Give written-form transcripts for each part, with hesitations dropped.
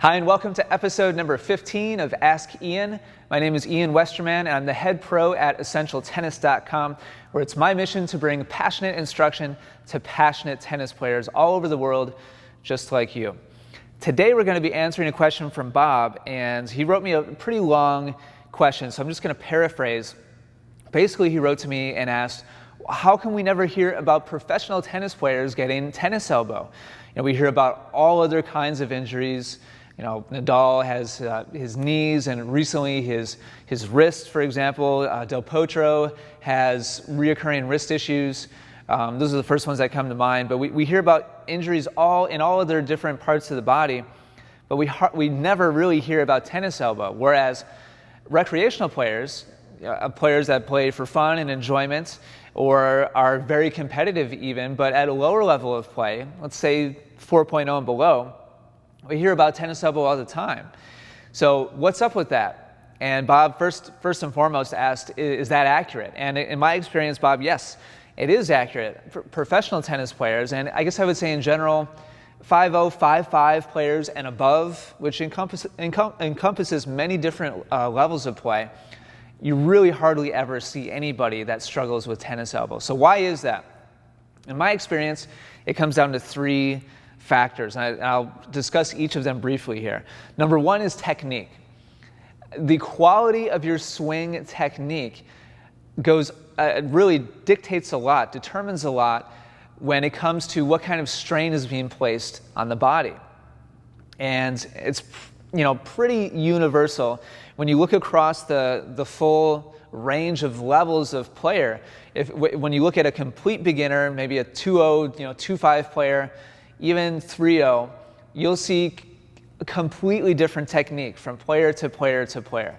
Hi, and welcome to episode number 15 of Ask Ian. My name is Ian Westerman, and I'm the head pro at EssentialTennis.com, where it's my mission to bring passionate instruction to passionate tennis players all over the world, just like you. Today, we're going to be answering a question from Bob, and he wrote me a pretty long question, so I'm just going to paraphrase. Basically, he wrote to me and asked, how come we never hear about professional tennis players getting tennis elbow? We hear about all other kinds of injuries. Nadal has his knees, and recently his wrist, for example. Del Potro has reoccurring wrist issues. Those are the first ones that come to mind. But we hear about injuries in all of their different parts of the body, but we never really hear about tennis elbow. Whereas recreational players, players that play for fun and enjoyment, or are very competitive even, but at a lower level of play, let's say 4.0 and below, we hear about tennis elbow all the time. So what's up with that? And Bob first and foremost asked, is that accurate? And in my experience, Bob, yes, it is accurate. For professional tennis players, and I guess I would say in general, 5.0, 5.5 players and above, which encompasses many different levels of play, you really hardly ever see anybody that struggles with tennis elbow. So why is that? In my experience, it comes down to three factors, and I'll discuss each of them briefly here. Number one is technique. The quality of your swing technique really dictates a lot, determines a lot when it comes to what kind of strain is being placed on the body. And it's pretty universal when you look across the full range of levels of player. When you look at a complete beginner, maybe a 2.0, 2.5 player, even 3.0, you'll see a completely different technique from player to player to player.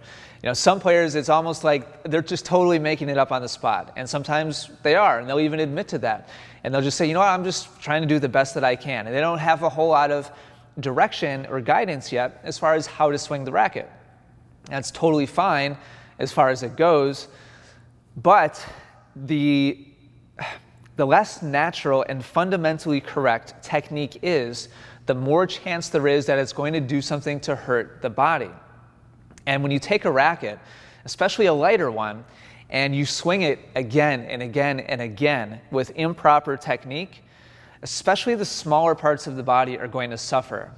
Some players, it's almost like they're just totally making it up on the spot. And sometimes they are, and they'll even admit to that. And they'll just say, I'm just trying to do the best that I can. And they don't have a whole lot of direction or guidance yet as far as how to swing the racket. That's totally fine as far as it goes, but the less natural and fundamentally correct technique is, the more chance there is that it's going to do something to hurt the body. And when you take a racket, especially a lighter one, and you swing it again and again and again with improper technique, especially the smaller parts of the body are going to suffer.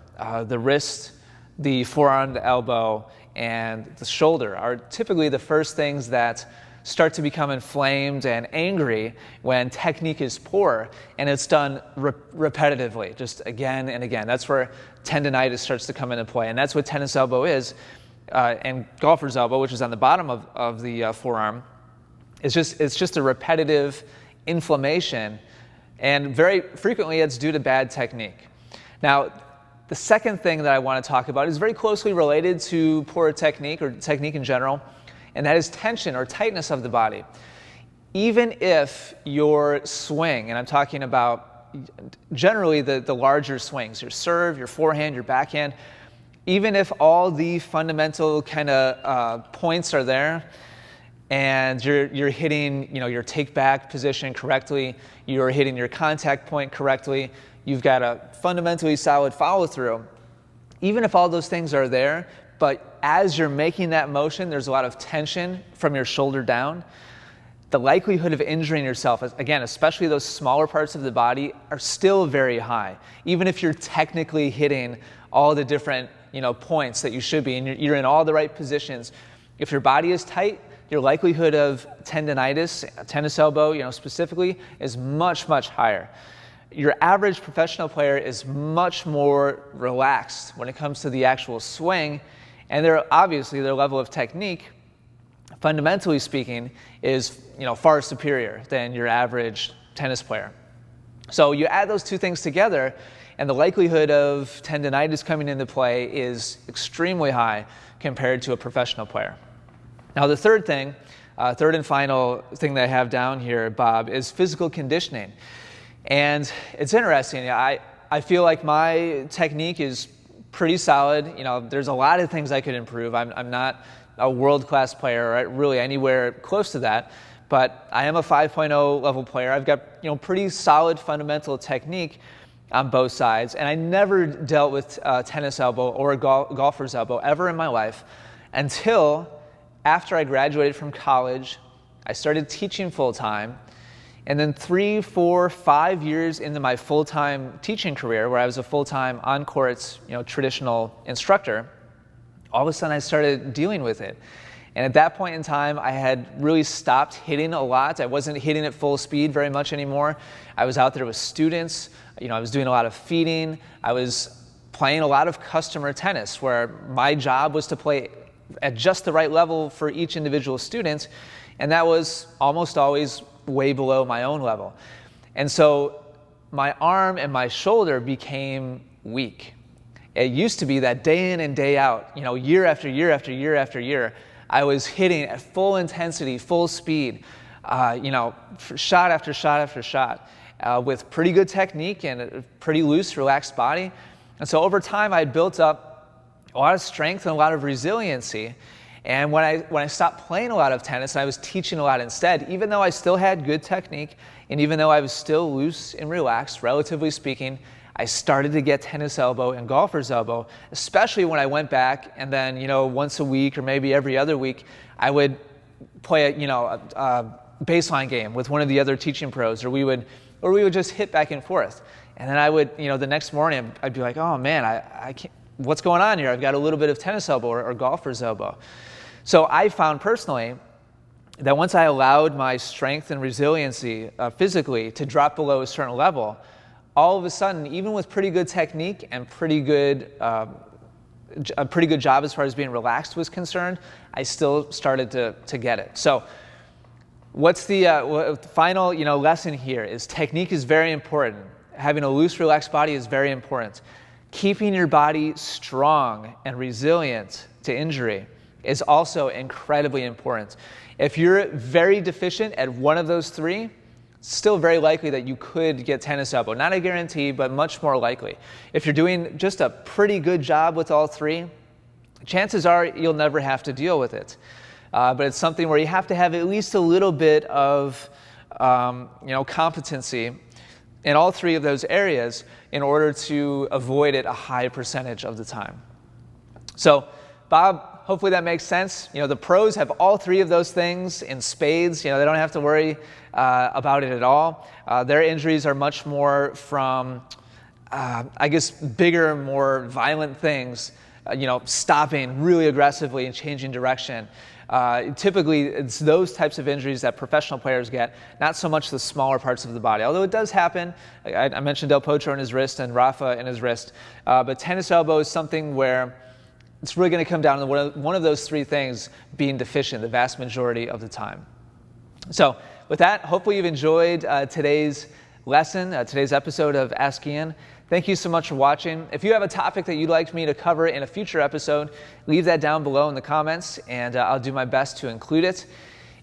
The wrist, the forearm, the elbow, and the shoulder are typically the first things that start to become inflamed and angry when technique is poor and it's done repetitively, just again and again. That's where tendonitis starts to come into play, and that's what tennis elbow is. And golfer's elbow, which is on the bottom of the forearm, it's just a repetitive inflammation, and very frequently it's due to bad technique. Now, the second thing that I want to talk about is very closely related to poor technique, or technique in general, and that is tension or tightness of the body. Even if your swing, and I'm talking about generally the larger swings, your serve, your forehand, your backhand, even if all the fundamental kind of points are there, and you're hitting your take back position correctly, you're hitting your contact point correctly, you've got a fundamentally solid follow through, even if all those things are there, but as you're making that motion, there's a lot of tension from your shoulder down, the likelihood of injuring yourself, again, especially those smaller parts of the body, are still very high. Even if you're technically hitting all the different points that you should be, and you're in all the right positions, if your body is tight, your likelihood of tendonitis, tennis elbow, specifically, is much, much higher. Your average professional player is much more relaxed when it comes to the actual swing, and their level of technique, fundamentally speaking, is far superior than your average tennis player. So you add those two things together, and the likelihood of tendonitis coming into play is extremely high compared to a professional player. Now, the third and final thing that I have down here, Bob, is physical conditioning. And it's interesting. I feel like my technique is pretty solid. There's a lot of things I could improve. I'm not a world-class player, or really anywhere close to that, but I am a 5.0 level player. I've got pretty solid fundamental technique. on both sides, and I never dealt with tennis elbow or golfer's elbow ever in my life until after I graduated from college. I started teaching full-time, and then 3, 4, 5 years into my full-time teaching career, where I was a full-time on-court, traditional instructor, all of a sudden I started dealing with it. And at that point in time, I had really stopped hitting a lot. I wasn't hitting at full speed very much anymore. I was out there with students. I was doing a lot of feeding. I was playing a lot of customer tennis, where my job was to play at just the right level for each individual student, and that was almost always way below my own level. And so my arm and my shoulder became weak. It used to be that day in and day out, year after year after year after year, I was hitting at full intensity, full speed, shot after shot after shot, with pretty good technique and a pretty loose, relaxed body. And so over time, I had built up a lot of strength and a lot of resiliency. And when I stopped playing a lot of tennis, I was teaching a lot instead, even though I still had good technique, and even though I was still loose and relaxed, relatively speaking, I started to get tennis elbow and golfer's elbow, especially when I went back and then, once a week or maybe every other week, I would play a baseline game with one of the other teaching pros, or we would just hit back and forth. And then I would, the next morning, I'd be like, oh man, I can't, what's going on here? I've got a little bit of tennis elbow or golfer's elbow. So I found personally that once I allowed my strength and resiliency physically to drop below a certain level, all of a sudden, even with pretty good technique and a pretty good job as far as being relaxed was concerned, I still started to get it. So what's the final lesson here is technique is very important. Having a loose, relaxed body is very important. Keeping your body strong and resilient to injury is also incredibly important. If you're very deficient at one of those three, still very likely that you could get tennis elbow. Not a guarantee, but much more likely. If you're doing just a pretty good job with all three, chances are you'll never have to deal with it. But it's something where you have to have at least a little bit of competency in all three of those areas in order to avoid it a high percentage of the time. So, Bob, hopefully that makes sense. The pros have all three of those things in spades. They don't have to worry about it at all. Their injuries are much more from, bigger, more violent things. Stopping really aggressively and changing direction. Typically, it's those types of injuries that professional players get, not so much the smaller parts of the body. Although it does happen. I mentioned Del Potro in his wrist and Rafa in his wrist. But tennis elbow is something where it's really going to come down to one of those three things being deficient the vast majority of the time. So with that, hopefully you've enjoyed today's lesson, today's episode of Ask Ian. Thank you so much for watching. If you have a topic that you'd like me to cover in a future episode, leave that down below in the comments, and I'll do my best to include it.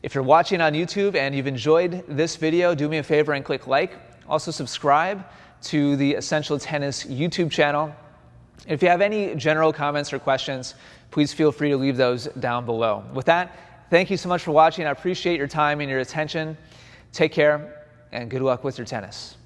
If you're watching on YouTube and you've enjoyed this video, do me a favor and click like. Also subscribe to the Essential Tennis YouTube channel. If you have any general comments or questions, please feel free to leave those down below. With that, thank you so much for watching. I appreciate your time and your attention. Take care, and good luck with your tennis.